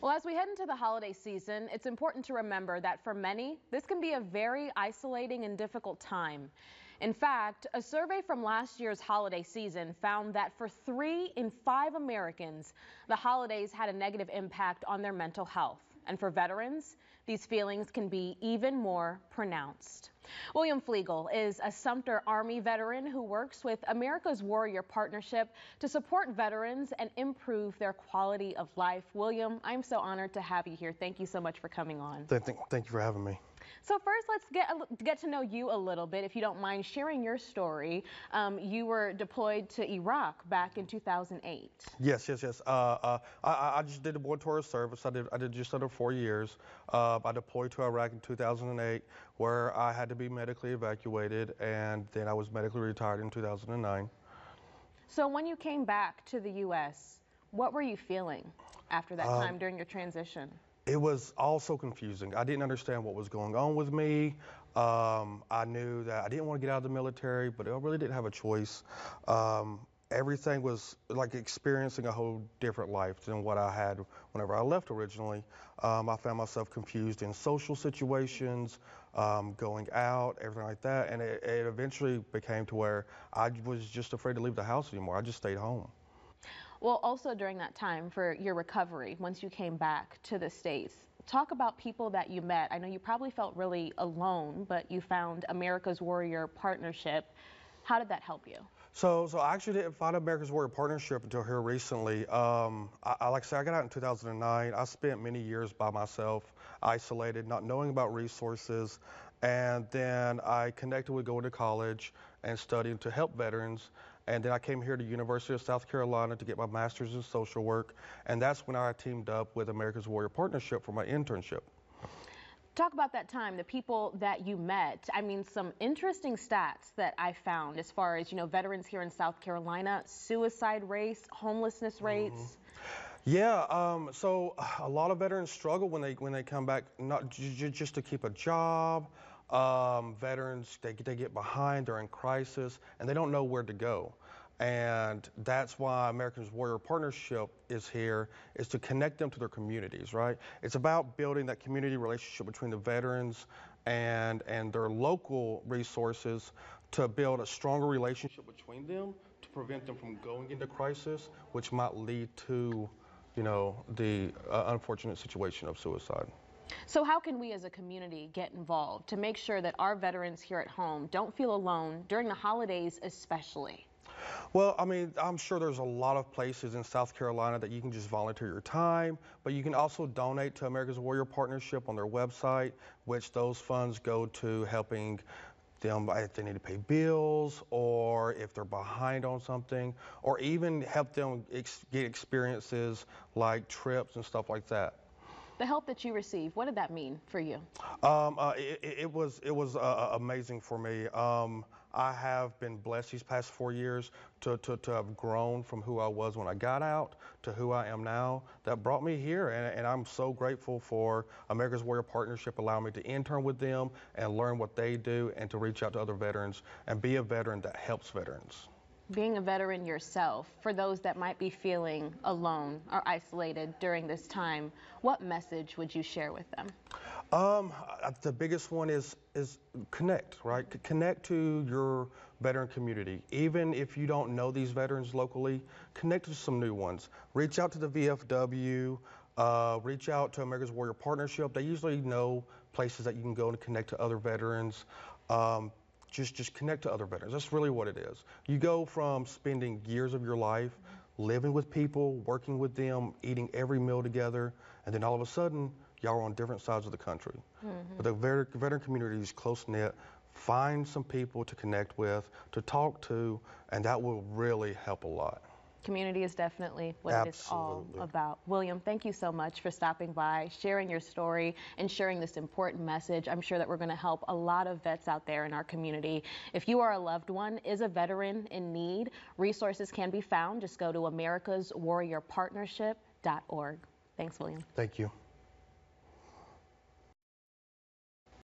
Well, as we head into the holiday season, it's important to remember that for many, this can be a very isolating and difficult time. In fact, a survey from last year's holiday season found that for 3 in 5 Americans, the holidays had a negative impact on their mental health. And for veterans, these feelings can be even more pronounced. William Flegel is a Sumter Army veteran who works with America's Warrior Partnership to support veterans and improve their quality of life. William, I'm so honored to have you here. Thank you so much for coming on. Thank you for having me. So first, let's get to know you a little bit, if you don't mind sharing your story. You were deployed to Iraq back in 2008. Yes. I just did a board tour of service. I did just under 4 years. I deployed to Iraq in 2008, where I had to be medically evacuated, and then I was medically retired in 2009. So when you came back to the U.S., what were you feeling after that time during your transition? It was all so confusing. I didn't understand what was going on with me. I knew that I didn't want to get out of the military, but I really didn't have a choice. Everything was like experiencing a whole different life than what I had whenever I left originally. I found myself confused in social situations, going out, everything like that, and it eventually became to where I was just afraid to leave the house anymore. I just stayed home. Well, also during that time for your recovery, once you came back to the States, talk about people that you met. I know you probably felt really alone, but you found America's Warrior Partnership. How did that help you? So I actually didn't find America's Warrior Partnership until here recently. Like I said, I got out in 2009. I spent many years by myself, isolated, not knowing about resources. And then I connected with going to college and studying to help veterans. And then I came here to University of South Carolina to get my master's in social work. And that's when I teamed up with America's Warrior Partnership for my internship. Talk about that time, the people that you met. I mean, some interesting stats that I found as far as, veterans here in South Carolina, suicide rates, homelessness rates. Yeah, so a lot of veterans struggle when they come back, not just to keep a job. Veterans, they get behind, they're in crisis, and they don't know where to go. And that's why America's Warrior Partnership is here, is to connect them to their communities, right? It's about building that community relationship between the veterans and their local resources to build a stronger relationship between them to prevent them from going into crisis, which might lead to, the unfortunate situation of suicide. So how can we as a community get involved to make sure that our veterans here at home don't feel alone during the holidays especially? Well, I mean, I'm sure there's a lot of places in South Carolina that you can just volunteer your time, but you can also donate to America's Warrior Partnership on their website, which those funds go to helping them if they need to pay bills or if they're behind on something, or even help them get experiences like trips and stuff like that. The help that you received, what did that mean for you? It was amazing for me. I have been blessed these past 4 years to have grown from who I was when I got out to who I am now. That brought me here, and I'm so grateful for America's Warrior Partnership allowing me to intern with them and learn what they do and to reach out to other veterans and be a veteran that helps veterans. Being a veteran yourself, for those that might be feeling alone or isolated during this time, what message would you share with them? The biggest one is connect, right? Connect to your veteran community. Even if you don't know these veterans locally, connect to some new ones. Reach out to the VFW, reach out to America's Warrior Partnership. They usually know places that you can go to connect to other veterans. Just connect to other veterans. That's really what it is. You go from spending years of your life living with people, working with them, eating every meal together, and then all of a sudden, y'all are on different sides of the country. But the veteran community is close-knit. Find some people to connect with, to talk to, and that will really help a lot. Community is definitely what it is all about. William, thank you so much for stopping by, sharing your story, and sharing this important message. I'm sure that we're going to help a lot of vets out there in our community. If you are a loved one, is a veteran in need, resources can be found. Just go to americaswarriorpartnership.org. Thanks, William. Thank you.